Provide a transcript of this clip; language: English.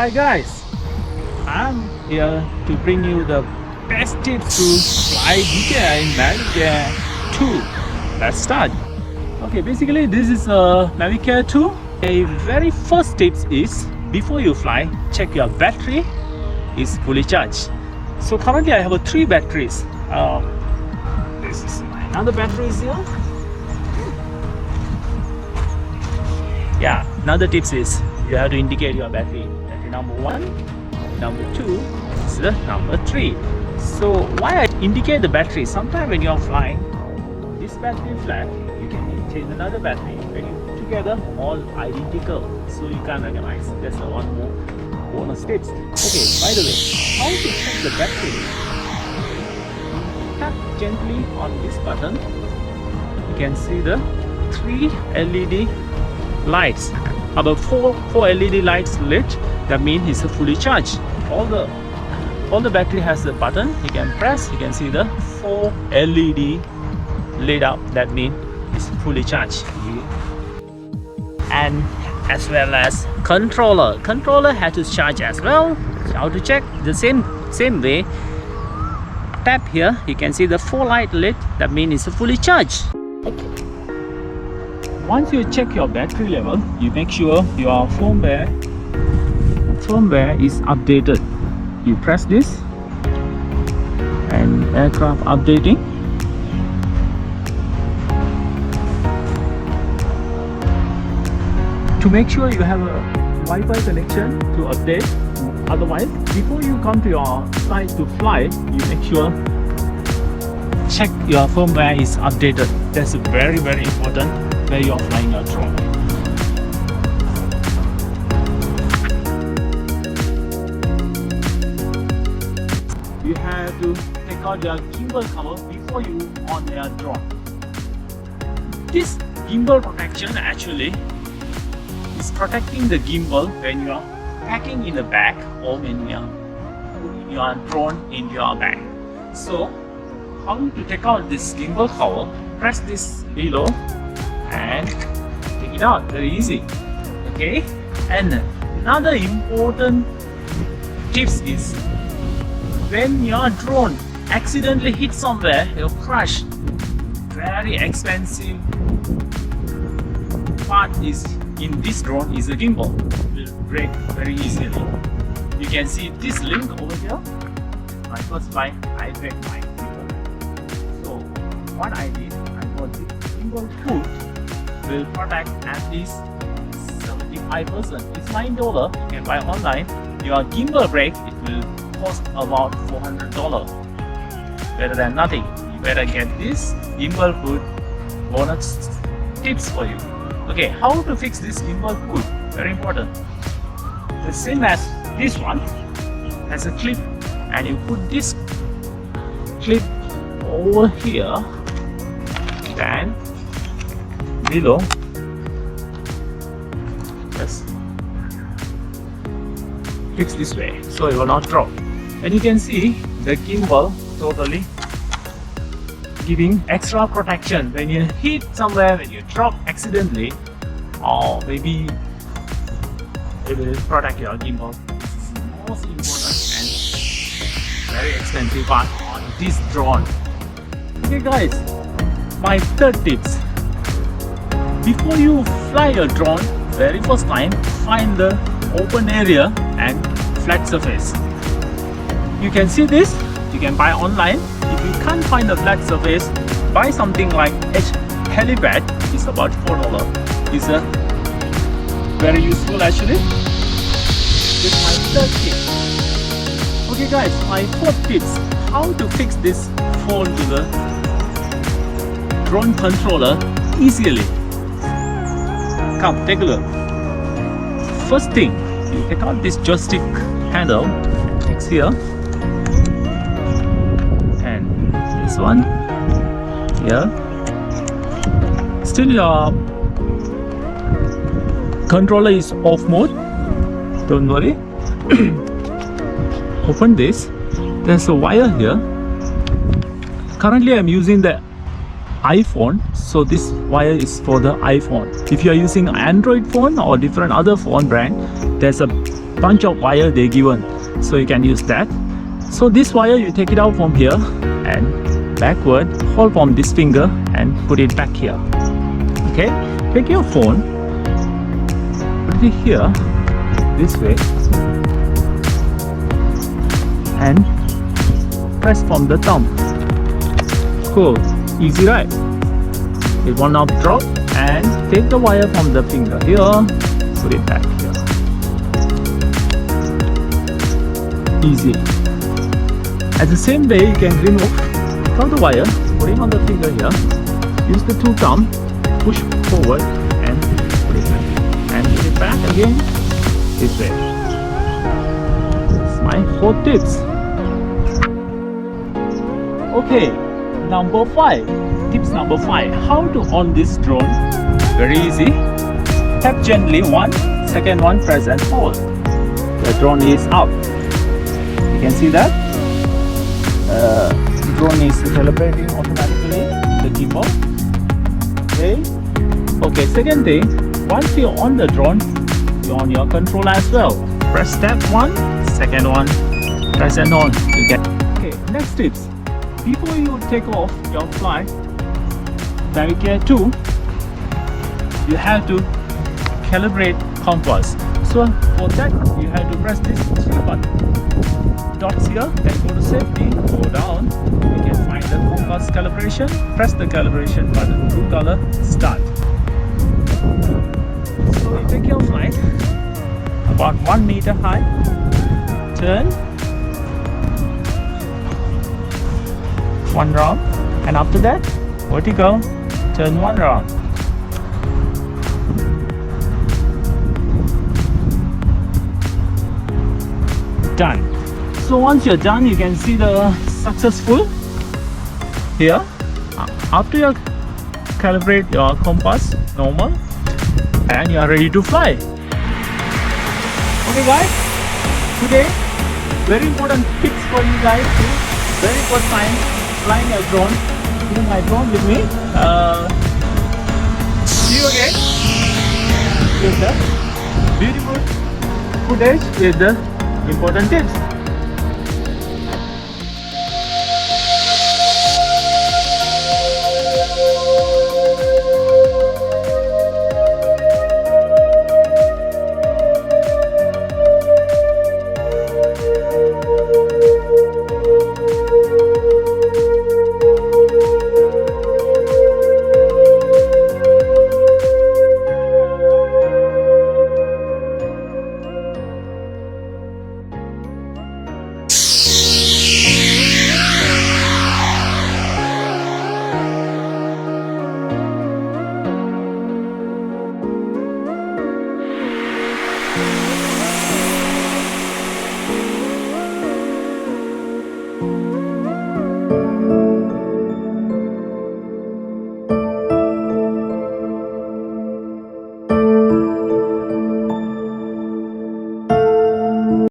Hi guys, I'm here to bring you the best tips to fly DJI Mavic Air 2. Let's start. Okay, basically this is a Mavic Air 2. A very first tips is before you fly, check your battery is fully charged. So currently I have 3 batteries. This is another battery is here. Yeah, another tips is you have to indicate your battery number 1, number 2 is the number 3. So why I indicate the battery? Sometimes when you are flying, this battery flat, you can change another battery. When you put together, all identical, so you can't recognize. That's the one more bonus tips. Okay, by the way, how to check the battery? Tap gently on this button. You can see the 3 LED lights. About 4 LED lights lit. That means it's fully charged. All the battery has the button. You can press. You can see the 4 LED lit up. That means it's fully charged. And as well as controller. Controller has to charge as well. How to check? The same way. Tap here. You can see the 4 light lit. That means it's fully charged. Once you check your battery level, you make sure your firmware is updated. You press this and aircraft updating. To make sure you have a Wi-Fi connection to update. Otherwise, before you come to your site to fly, you make sure check your firmware is updated. That's very important where you are flying your drone. You have to take out your gimbal cover before you on your drone. This gimbal protection actually is protecting the gimbal when you are packing in the bag or when you are putting your drone in your bag. So how to take out this gimbal cover? Press this below and take it out. Very easy. Okay. And another important tips is when your drone accidentally hits somewhere, it'll crash. Very expensive part is in this drone is a gimbal. It will break very easily. You can see this link over here. My first flight, I break my gimbal. So what I did, I got this gimbal hood will protect at least 75%. It's $9. You can buy online. Your gimbal break, it will cost about $400. Better than nothing. You better get this gimbal hood bonus tips for you. Okay, how to fix this gimbal hood? Very important. The same as this one has a clip, and you put this clip over here, then below. Just fix this way so it will not drop. And you can see the gimbal totally giving extra protection when you hit somewhere, when you drop accidentally, or maybe it will protect your gimbal. This is the most important and very expensive part on this drone. Okay guys, my third tips. Before you fly your drone, very first time, find the open area and flat surface. You can see this, you can buy online. If you can't find a flat surface, buy something like calibrate. It's about $4. It's a very useful actually. This is my third tip. Okay guys, my fourth tips. How to fix this phone to the drone controller easily. Come, take a look. First thing, you take out this joystick handle, it's here, and this one here. Still your controller is off mode. Don't worry. Open this. There's a wire here. Currently I'm using the iPhone, so this wire is for the iPhone. If you are using Android phone or different other phone brand, there's a bunch of wire they given, so you can use that. So this wire you take it out from here and backward, hold from this finger and put it back here. Okay, take your phone, put it here this way and press from the thumb. Cool, easy, right? It will not drop, and take the wire from the finger here, put it back here. Easy. At the same way, you can remove from the wire, put it on the finger here, use the two thumb, push forward and put it back, and put it back again this way. That's my 4 tips. Okay, number 5. Tips number 5. How to on this drone? Very easy. Tap gently one, second one, press and hold. The drone is up. You can see that. The drone is calibrating automatically the gimbal. Okay, second thing, once you're on the drone, you're on your controller as well. Press step 1, second one, press and hold. Okay, next tips. Before you take off your flight, Mavic Air 2, you have to calibrate compass. So for that, you have to press this 3 button. Dots here, then go to safety, go down, you can find the compass calibration, press the calibration button, blue color, start. So you take your flight about 1 meter high, turn 1 round, and after that, vertical, turn 1 round. Done. So once you're done, you can see the successful here. After you calibrate your compass normal, and you are ready to fly. Okay guys, today very important tips for you guys. Very first time flying a drone. Bring my drone with me. See you again with the beautiful footage with the important tips.